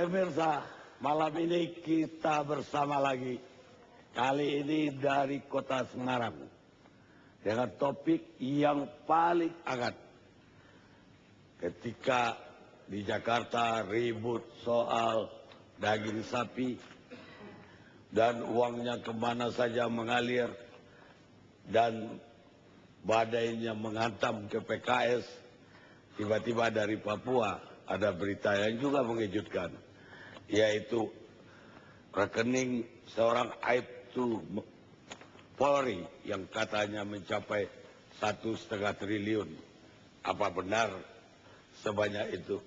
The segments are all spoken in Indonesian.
Pemirsa, malam ini kita bersama lagi. Kali ini dari kota Semarang. Dengan topik yang paling hangat. Ketika di Jakarta ribut soal daging sapi. Dan uangnya kemana saja mengalir. Dan badainya menghantam ke PKS. Tiba-tiba dari Papua ada berita yang juga mengejutkan, yaitu rekening seorang Aibtu Polri yang katanya mencapai 1,5 triliun. Apa benar sebanyak itu?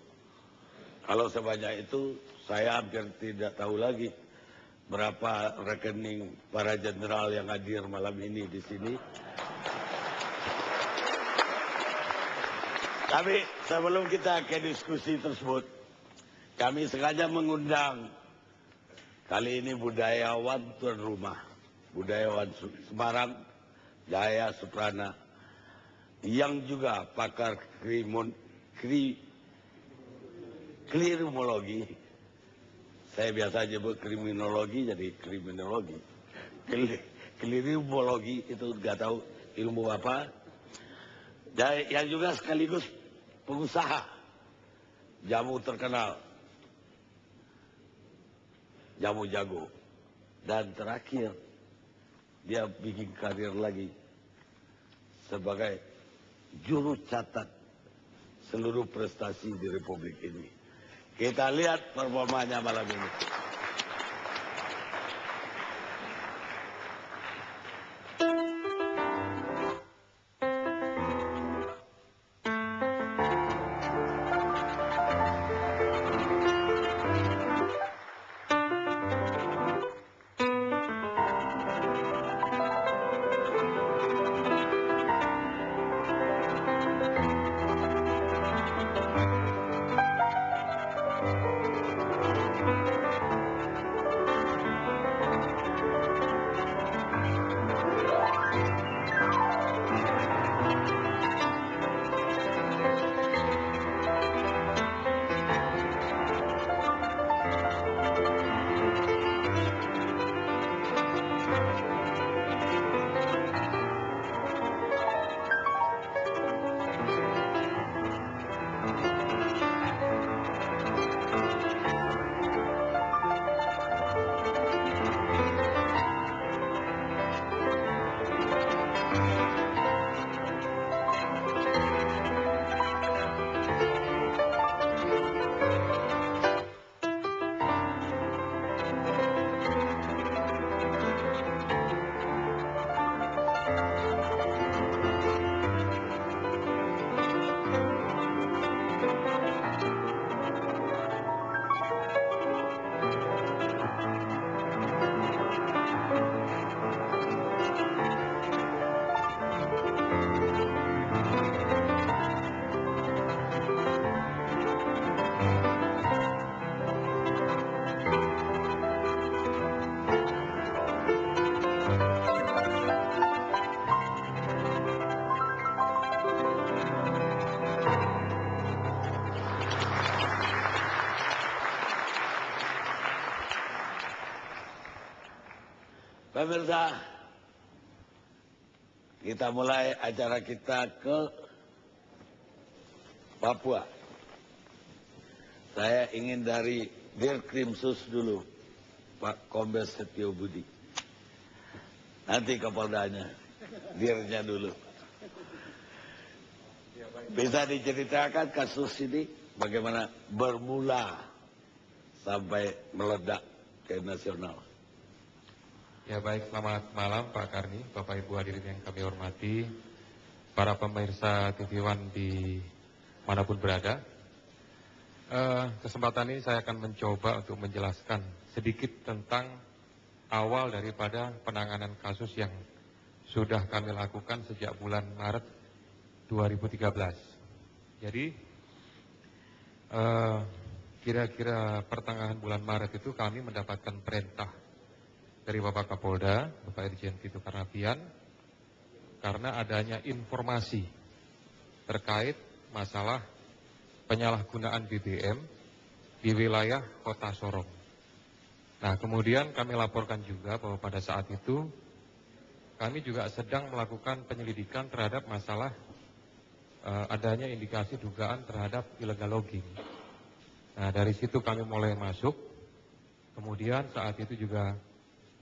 Kalau sebanyak itu, saya hampir tidak tahu lagi berapa rekening para jenderal yang hadir malam ini di sini. Tapi sebelum kita ke diskusi tersebut, kami sengaja mengundang kali ini budayawan tuan rumah, budayawan Semarang, Jaya Suprana, yang juga pakar kriminologi. Saya biasa nyebut kriminologi jadi kriminologi. Kriminologi itu nggak tahu ilmu apa. Dan yang juga sekaligus pengusaha jamu terkenal, jamu jago. Dan terakhir, dia bikin karir lagi sebagai juru catat seluruh prestasi di Republik ini. Kita lihat performanya malam ini. Pemirsa, kita mulai acara kita ke Papua. Saya ingin dari Dirkrimsus dulu, Pak Kombes Setio Budi. Nanti Kapoldanya, Dirnya dulu. Bisa diceritakan kasus ini bagaimana bermula sampai meledak ke nasional. Ya baik, selamat malam Pak Karni, Bapak Ibu hadirin yang kami hormati, para pemirsa TV One di manapun berada. Kesempatan ini saya akan mencoba untuk menjelaskan sedikit tentang awal daripada penanganan kasus yang sudah kami lakukan sejak bulan Maret 2013. Jadi kira-kira pertengahan bulan Maret itu kami mendapatkan perintah dari Bapak Kapolda, Bapak Irjen Tito Karnavian, karena adanya informasi terkait masalah penyalahgunaan BBM di wilayah Kota Sorong. Nah, kemudian kami laporkan juga bahwa pada saat itu kami juga sedang melakukan penyelidikan terhadap masalah adanya indikasi dugaan terhadap illegal logging. Nah, dari situ kami mulai masuk. Kemudian saat itu juga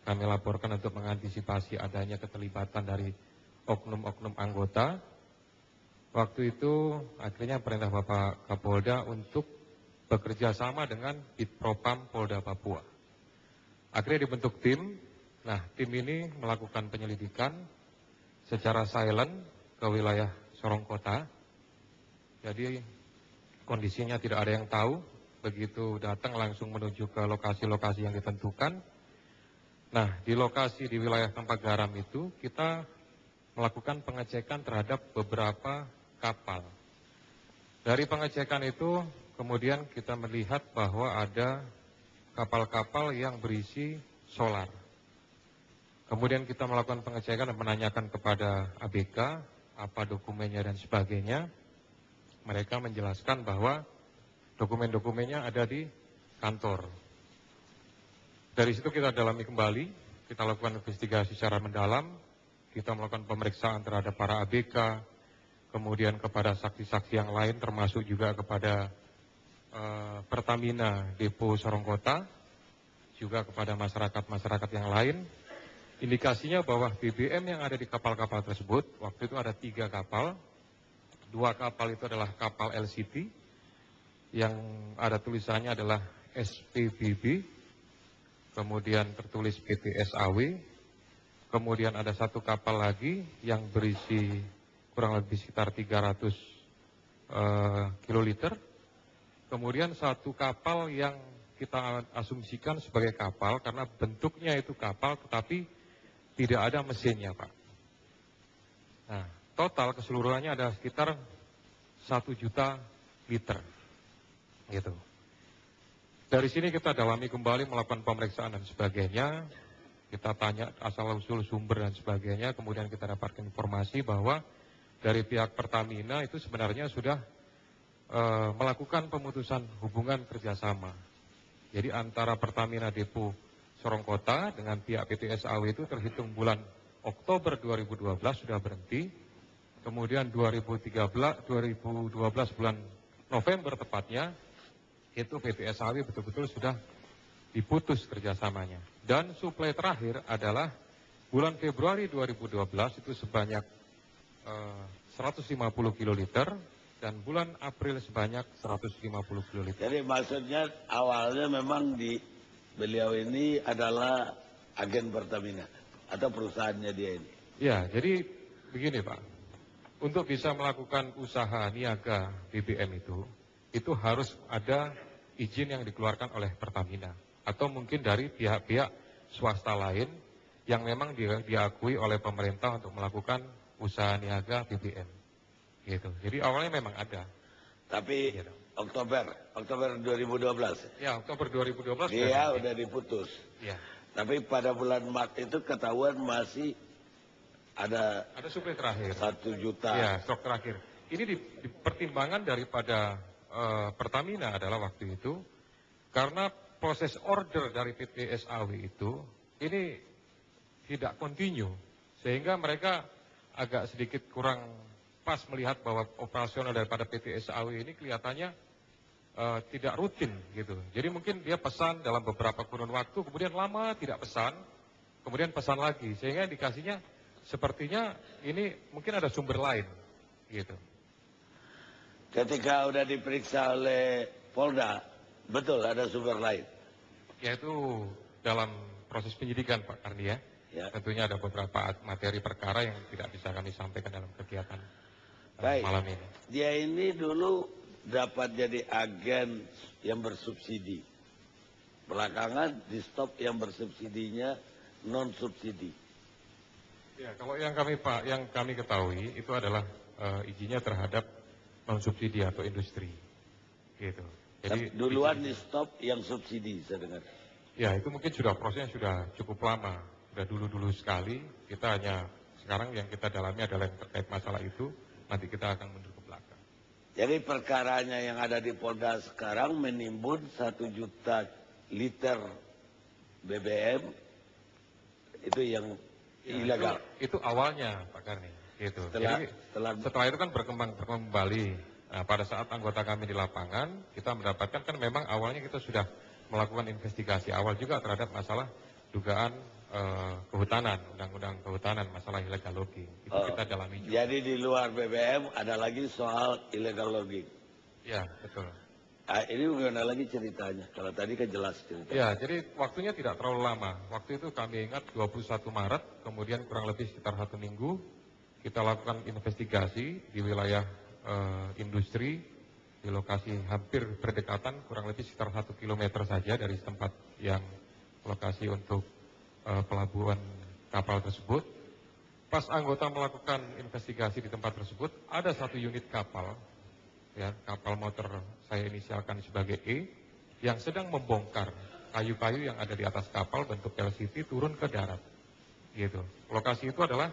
kami laporkan untuk mengantisipasi adanya keterlibatan dari oknum-oknum anggota. Waktu itu akhirnya perintah Bapak Kapolda untuk bekerja sama dengan Ditpropam Polda Papua. Akhirnya dibentuk tim. Nah, tim ini melakukan penyelidikan secara silent ke wilayah Sorong Kota. Jadi kondisinya tidak ada yang tahu. Begitu datang langsung menuju ke lokasi-lokasi yang ditentukan. Nah, di lokasi di wilayah Tempat Garam itu kita melakukan pengecekan terhadap beberapa kapal. Dari pengecekan itu kemudian kita melihat bahwa ada kapal-kapal yang berisi solar. Kemudian kita melakukan pengecekan dan menanyakan kepada ABK apa dokumennya dan sebagainya. Mereka menjelaskan bahwa dokumen-dokumennya ada di kantor. Dari situ kita dalami kembali, kita lakukan investigasi secara mendalam, kita melakukan pemeriksaan terhadap para ABK, kemudian kepada saksi-saksi yang lain termasuk juga kepada Pertamina Depo Sorong Kota, juga kepada masyarakat-masyarakat yang lain. Indikasinya bahwa BBM yang ada di kapal-kapal tersebut, waktu itu ada 3 kapal. 2 kapal itu adalah kapal LCT, yang ada tulisannya adalah SPBB, kemudian tertulis PTSAW, kemudian ada 1 kapal lagi yang berisi kurang lebih sekitar 300 kiloliter, kemudian 1 kapal yang kita asumsikan sebagai kapal karena bentuknya itu kapal tetapi tidak ada mesinnya, Pak. Nah, total keseluruhannya ada sekitar 1 juta liter. Gitu. Dari sini kita dalami kembali melakukan pemeriksaan dan sebagainya. Kita tanya asal-usul sumber dan sebagainya. Kemudian kita dapatkan informasi bahwa dari pihak Pertamina itu sebenarnya sudah melakukan pemutusan hubungan kerjasama. Jadi antara Pertamina Depo Sorong Kota dengan pihak PTSAW itu terhitung bulan Oktober 2012 sudah berhenti. Kemudian 2012 bulan November tepatnya, itu PTSAW betul-betul sudah diputus kerjasamanya. Dan suplai terakhir adalah bulan Februari 2012 itu sebanyak 150 kiloliter dan bulan April sebanyak 150 kiloliter. Jadi maksudnya awalnya memang beliau ini adalah agen Pertamina atau perusahaannya dia ini. Ya, jadi begini Pak, untuk bisa melakukan usaha niaga BBM itu harus ada izin yang dikeluarkan oleh Pertamina atau mungkin dari pihak-pihak swasta lain yang memang diakui oleh pemerintah untuk melakukan usaha niaga BBM. Gitu. Jadi awalnya memang ada. Tapi gitu. Oktober 2012. Ya, Oktober 2012 dia udah diputus. Ya. Tapi pada bulan Maret itu ketahuan masih ada suplai terakhir 1 juta. Ya, stok terakhir. Ini dipertimbangan daripada Pertamina adalah waktu itu karena proses order dari PTSAW itu ini tidak kontinu sehingga mereka agak sedikit kurang pas melihat bahwa operasional daripada PTSAW ini kelihatannya tidak rutin gitu. Jadi mungkin dia pesan dalam beberapa kurun waktu, kemudian lama tidak pesan, kemudian pesan lagi, sehingga indikasinya sepertinya ini mungkin ada sumber lain gitu. Ketika udah diperiksa oleh Polda, betul ada sumber lain? Yaitu dalam proses penyidikan Pak Karni ya. Tentunya ada beberapa materi perkara yang tidak bisa kami sampaikan dalam kegiatan malam ini. Dia ini dulu dapat jadi agen yang bersubsidi. Belakangan di stop yang bersubsidinya non subsidi. Ya, kalau yang kami ketahui itu adalah izinnya terhadap non subsidi atau industri. Gitu. Jadi duluan di stop yang subsidi saya dengar. Ya, itu mungkin prosesnya sudah cukup lama. Sudah dulu-dulu sekali. Kita hanya sekarang yang kita dalami adalah yang terkait masalah itu. Nanti kita akan mundur ke belakang. Jadi perkaranya yang ada di Polda sekarang menimbun 1 juta liter BBM itu yang ilegal. Itu awalnya Pak Karni. Gitu. Setelah itu kan berkembang kembali. Nah, pada saat anggota kami di lapangan, kita mendapatkan kan memang awalnya kita sudah melakukan investigasi awal juga terhadap masalah dugaan kehutanan, undang-undang kehutanan, masalah illegal logging. Itu kita dalami juga. Jadi di luar BBM ada lagi soal illegal logging. Ya, betul. Nah, ini bagaimana lagi ceritanya? Kalau tadi kan jelas ceritanya. Ya, jadi waktunya tidak terlalu lama. Waktu itu kami ingat 21 Maret, kemudian kurang lebih sekitar 1 minggu, kita lakukan investigasi di wilayah industri, di lokasi hampir berdekatan, kurang lebih sekitar 1 kilometer saja dari tempat yang lokasi untuk pelabuhan kapal tersebut. Pas anggota melakukan investigasi di tempat tersebut, ada 1 unit kapal, ya, kapal motor saya inisialkan sebagai E, yang sedang membongkar kayu-kayu yang ada di atas kapal bentuk LCT turun ke darat. Gitu. Lokasi itu adalah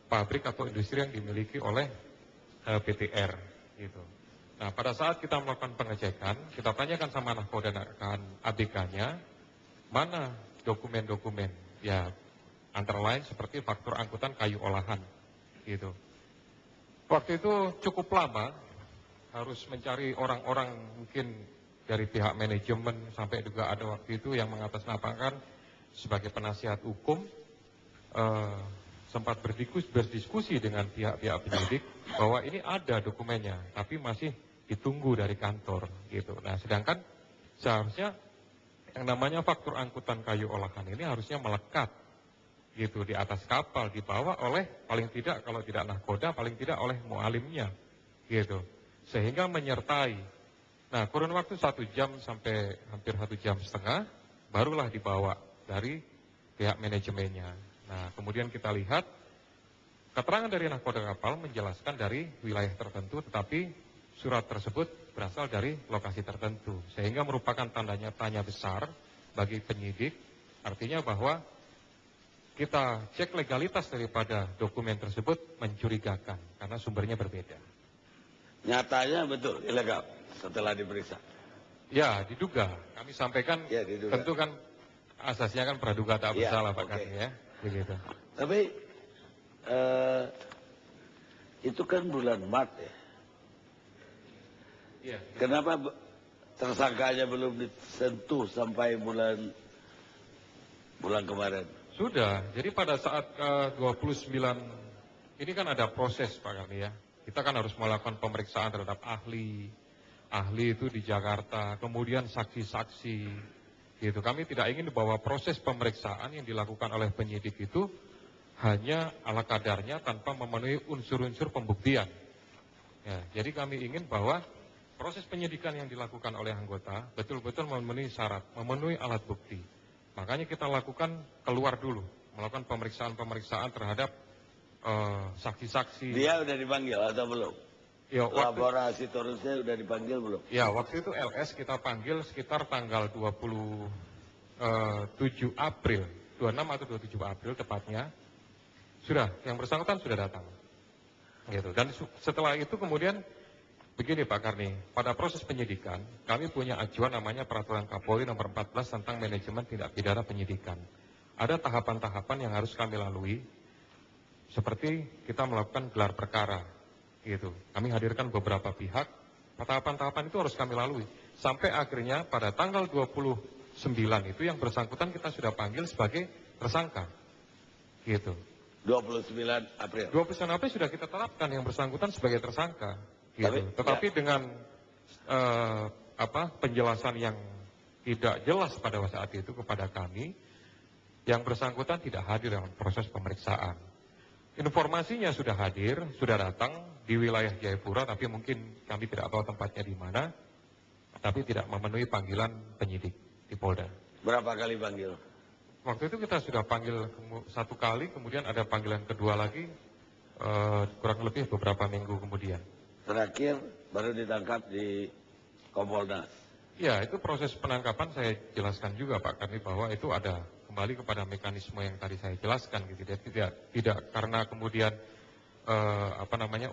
pabrik atau industri yang dimiliki oleh PTR. Gitu. Nah, pada saat kita melakukan pengecekan, kita tanyakan sama nahkoda ABK-nya, mana dokumen-dokumen, ya antara lain seperti faktur angkutan kayu olahan, gitu. Waktu itu cukup lama, harus mencari orang-orang mungkin dari pihak manajemen, sampai juga ada waktu itu yang mengatasnamakan sebagai penasihat hukum, sempat berdiskusi dengan pihak-pihak penyidik bahwa ini ada dokumennya, tapi masih ditunggu dari kantor, gitu. Nah, sedangkan seharusnya yang namanya faktur angkutan kayu olahan ini harusnya melekat, gitu, di atas kapal, dibawa oleh paling tidak kalau tidak nahkoda, paling tidak oleh mualimnya, gitu, sehingga menyertai. Nah, kurun waktu 1 jam sampai hampir 1,5 jam, barulah dibawa dari pihak manajemennya. Nah, kemudian kita lihat keterangan dari nahkoda kapal menjelaskan dari wilayah tertentu, tetapi surat tersebut berasal dari lokasi tertentu, sehingga merupakan tanya besar bagi penyidik. Artinya bahwa kita cek legalitas daripada dokumen tersebut mencurigakan karena sumbernya berbeda. Nyatanya betul ilegal setelah diperiksa. Ya, diduga. Kami sampaikan, ya, diduga. Tentu kan asasnya kan praduga tak bersalah, Pak Karni, ya. Begitu. Tapi itu kan bulan Maret ya. Iya. Kenapa tersangkanya belum disentuh sampai bulan kemarin? Sudah. Jadi pada saat 29 ini kan ada proses, Pak Karni, ya. Kita kan harus melakukan pemeriksaan terhadap ahli itu di Jakarta, kemudian saksi-saksi, gitu. Kami tidak ingin bahwa proses pemeriksaan yang dilakukan oleh penyidik itu hanya ala kadarnya tanpa memenuhi unsur-unsur pembuktian. Ya, jadi kami ingin bahwa proses penyidikan yang dilakukan oleh anggota betul-betul memenuhi syarat, memenuhi alat bukti. Makanya kita lakukan keluar dulu, melakukan pemeriksaan terhadap saksi-saksi. Dia udah dipanggil atau belum? Ya, laborasi terusnya udah dipanggil belum? Ya, waktu itu LS kita panggil sekitar tanggal 27 April, 26 atau 27 April tepatnya. Sudah, yang bersangkutan sudah datang. Gitu. Dan setelah itu kemudian begini Pak Karni, pada proses penyidikan kami punya acuan namanya Peraturan Kapolri nomor 14 tentang manajemen tindak pidana penyidikan. Ada tahapan-tahapan yang harus kami lalui, seperti kita melakukan gelar perkara, gitu. Kami hadirkan beberapa pihak, tahapan-tahapan itu harus kami lalui. Sampai akhirnya pada tanggal 29 itu yang bersangkutan kita sudah panggil sebagai tersangka, gitu. 29 April. 29 April sudah kita tetapkan yang bersangkutan sebagai tersangka, gitu. Tetapi dengan penjelasan yang tidak jelas pada saat itu kepada kami, yang bersangkutan tidak hadir dalam proses pemeriksaan. Informasinya sudah hadir, sudah datang di wilayah Jayapura, tapi mungkin kami tidak tahu tempatnya di mana, tapi tidak memenuhi panggilan penyidik di Polda. Berapa kali panggil? Waktu itu kita sudah panggil 1 kali, kemudian ada panggilan kedua lagi, kurang lebih beberapa minggu kemudian. Terakhir baru ditangkap di Kompolnas. Ya, itu proses penangkapan saya jelaskan juga Pak Karni, bahwa itu ada kembali kepada mekanisme yang tadi saya jelaskan, gitu. Tidak karena kemudian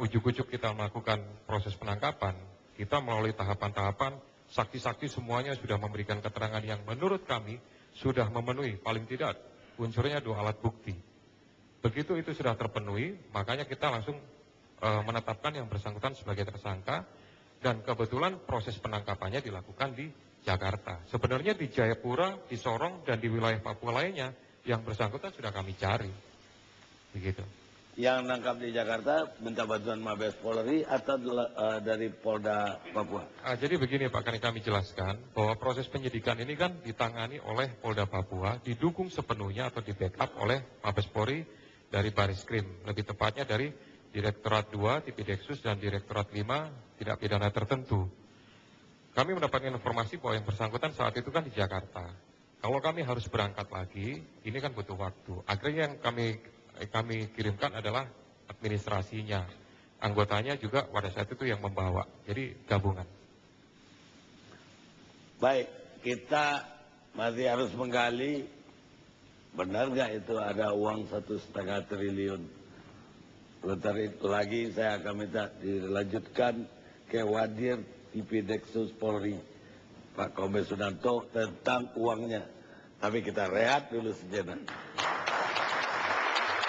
ujuk-ujuk kita melakukan proses penangkapan, kita melalui tahapan-tahapan, saksi-saksi semuanya sudah memberikan keterangan yang menurut kami sudah memenuhi paling tidak unsurnya 2 alat bukti. Begitu itu sudah terpenuhi, makanya kita langsung menetapkan yang bersangkutan sebagai tersangka, dan kebetulan proses penangkapannya dilakukan di Jakarta. Sebenarnya di Jayapura, di Sorong, dan di wilayah Papua lainnya, yang bersangkutan sudah kami cari. Begitu. Yang nangkap di Jakarta minta bantuan Mabes Polri atau dari Polda Papua? Jadi begini Pak, kami jelaskan bahwa proses penyidikan ini kan ditangani oleh Polda Papua, didukung sepenuhnya atau di backup oleh Mabes Polri dari Bariskrim, lebih tepatnya dari Direktorat 2, Tipideksus, dan Direktorat 5, Tindak Pidana Tertentu. Kami mendapatkan informasi bahwa yang bersangkutan saat itu kan di Jakarta. Kalau kami harus berangkat lagi, ini kan butuh waktu. Akhirnya yang kami kirimkan adalah administrasinya. Anggotanya juga pada saat itu yang membawa. Jadi gabungan. Baik, kita masih harus menggali benar nggak itu ada uang 1,5 triliun. Sebentar itu lagi saya akan minta dilanjutkan ke Wadir Tipideksus Polri, Pak Kombes Sunarto, tentang uangnya. Tapi kita rehat dulu sejenak.